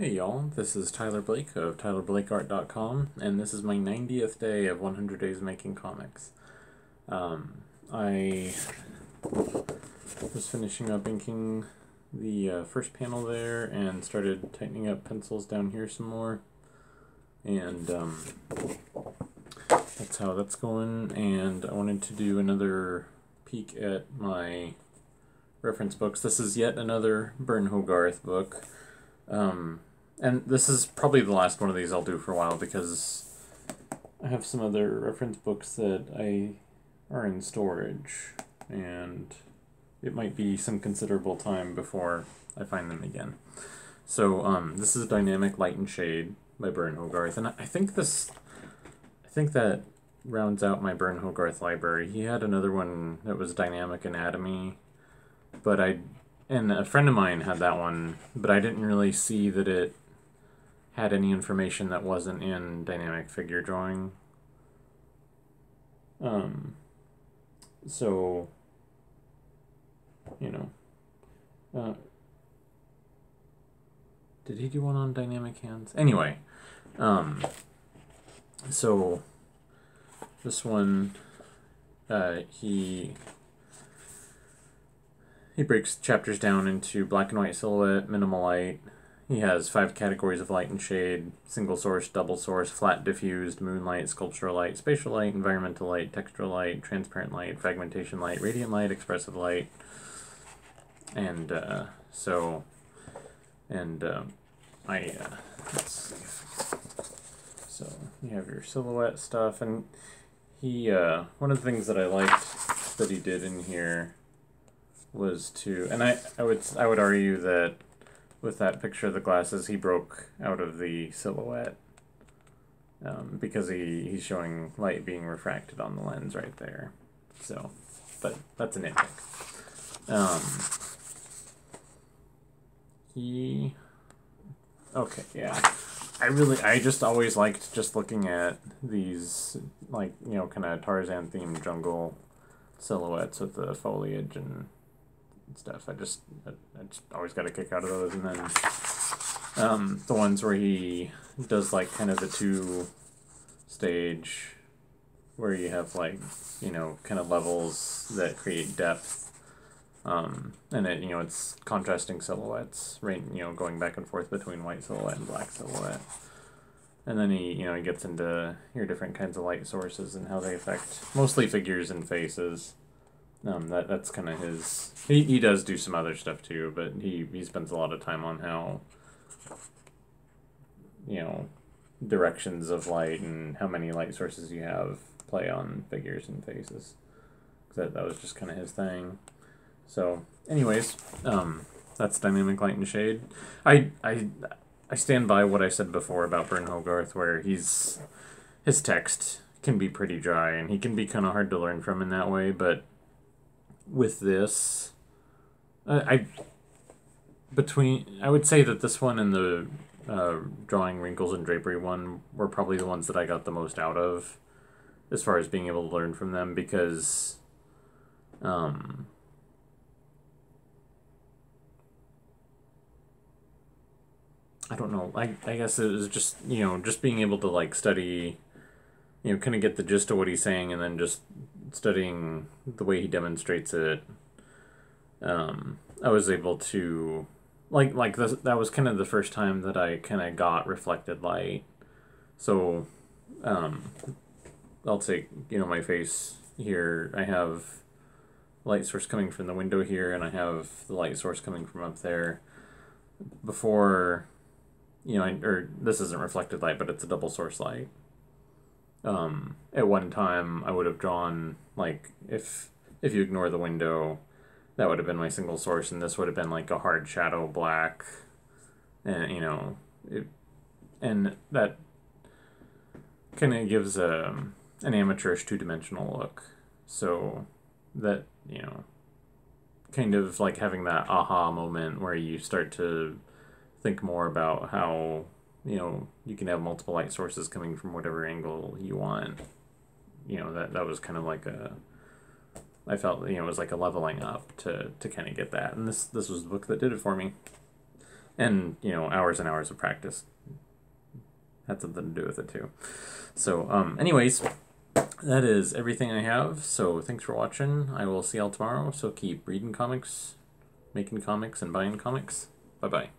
Hey y'all, this is Tyler Blake of tylerblakeart.com, and this is my 90th day of 100 Days Making Comics. I was finishing up inking the first panel there and started tightening up pencils down here some more, and that's how that's going. And I wanted to do another peek at my reference books. This is yet another Burne Hogarth book. And this is probably the last one of these I'll do for a while because I have some other reference books that are in storage, and it might be some considerable time before I find them again. So this is Dynamic Light and Shade by Burne Hogarth, and I think that rounds out my Burne Hogarth library. He had another one that was Dynamic Anatomy, and a friend of mine had that one, but I didn't really see that it had any information that wasn't in dynamic figure drawing. So, did he do one on dynamic hands? Anyway, so this one, he breaks chapters down into black and white silhouette, minimal light. He has 5 categories of light and shade: single source, double source, flat diffused, moonlight, sculptural light, spatial light, environmental light, textural light, transparent light, fragmentation light, radiant light, expressive light. And so you have your silhouette stuff, and he one of the things that I liked that he did in here was to, and I would argue that with that picture of the glasses, he broke out of the silhouette because he's showing light being refracted on the lens right there. So, but that's a nitpick. Okay, yeah. I just always liked just looking at these, like, kind of Tarzan-themed jungle silhouettes with the foliage and stuff. I just always got a kick out of those. And then the ones where he does like kind of the 2-stage where you have like kind of levels that create depth, and it's contrasting silhouettes, right? Going back and forth between white silhouette and black silhouette. And then he gets into your different kinds of light sources and how they affect mostly figures and faces. That's kind of his. He does do some other stuff too, but he spends a lot of time on how directions of light and how many light sources you have play on figures and faces. That was just kind of his thing. So, anyways, that's Dynamic Light and Shade. I stand by what I said before about Burne Hogarth, where his text can be pretty dry and he can be kind of hard to learn from in that way, but with this, I would say that this one and the drawing wrinkles and drapery one were probably the ones that I got the most out of as far as being able to learn from them, because I don't know, I guess it was just just being able to like study, kind of get the gist of what he's saying, and then just studying the way he demonstrates it. I was able to that was kind of the first time that I kind of got reflected light. So I'll take my face here. I have light source coming from the window here, and I have the light source coming from up there. Before, this isn't reflected light, but it's a double source light. At one time I would have drawn, like, if you ignore the window, that would have been my single source, and this would have been like a hard shadow black, and and that kind of gives an amateurish 2-dimensional look. So that kind of like having that aha moment where you start to think more about how you can have multiple light sources coming from whatever angle you want. That was kind of like I felt it was like a leveling up to kind of get that, and this was the book that did it for me. And, you know, hours and hours of practice had something to do with it too. So, anyways, that is everything I have. So thanks for watching. I will see y'all tomorrow. So keep reading comics, making comics, and buying comics. Bye-bye.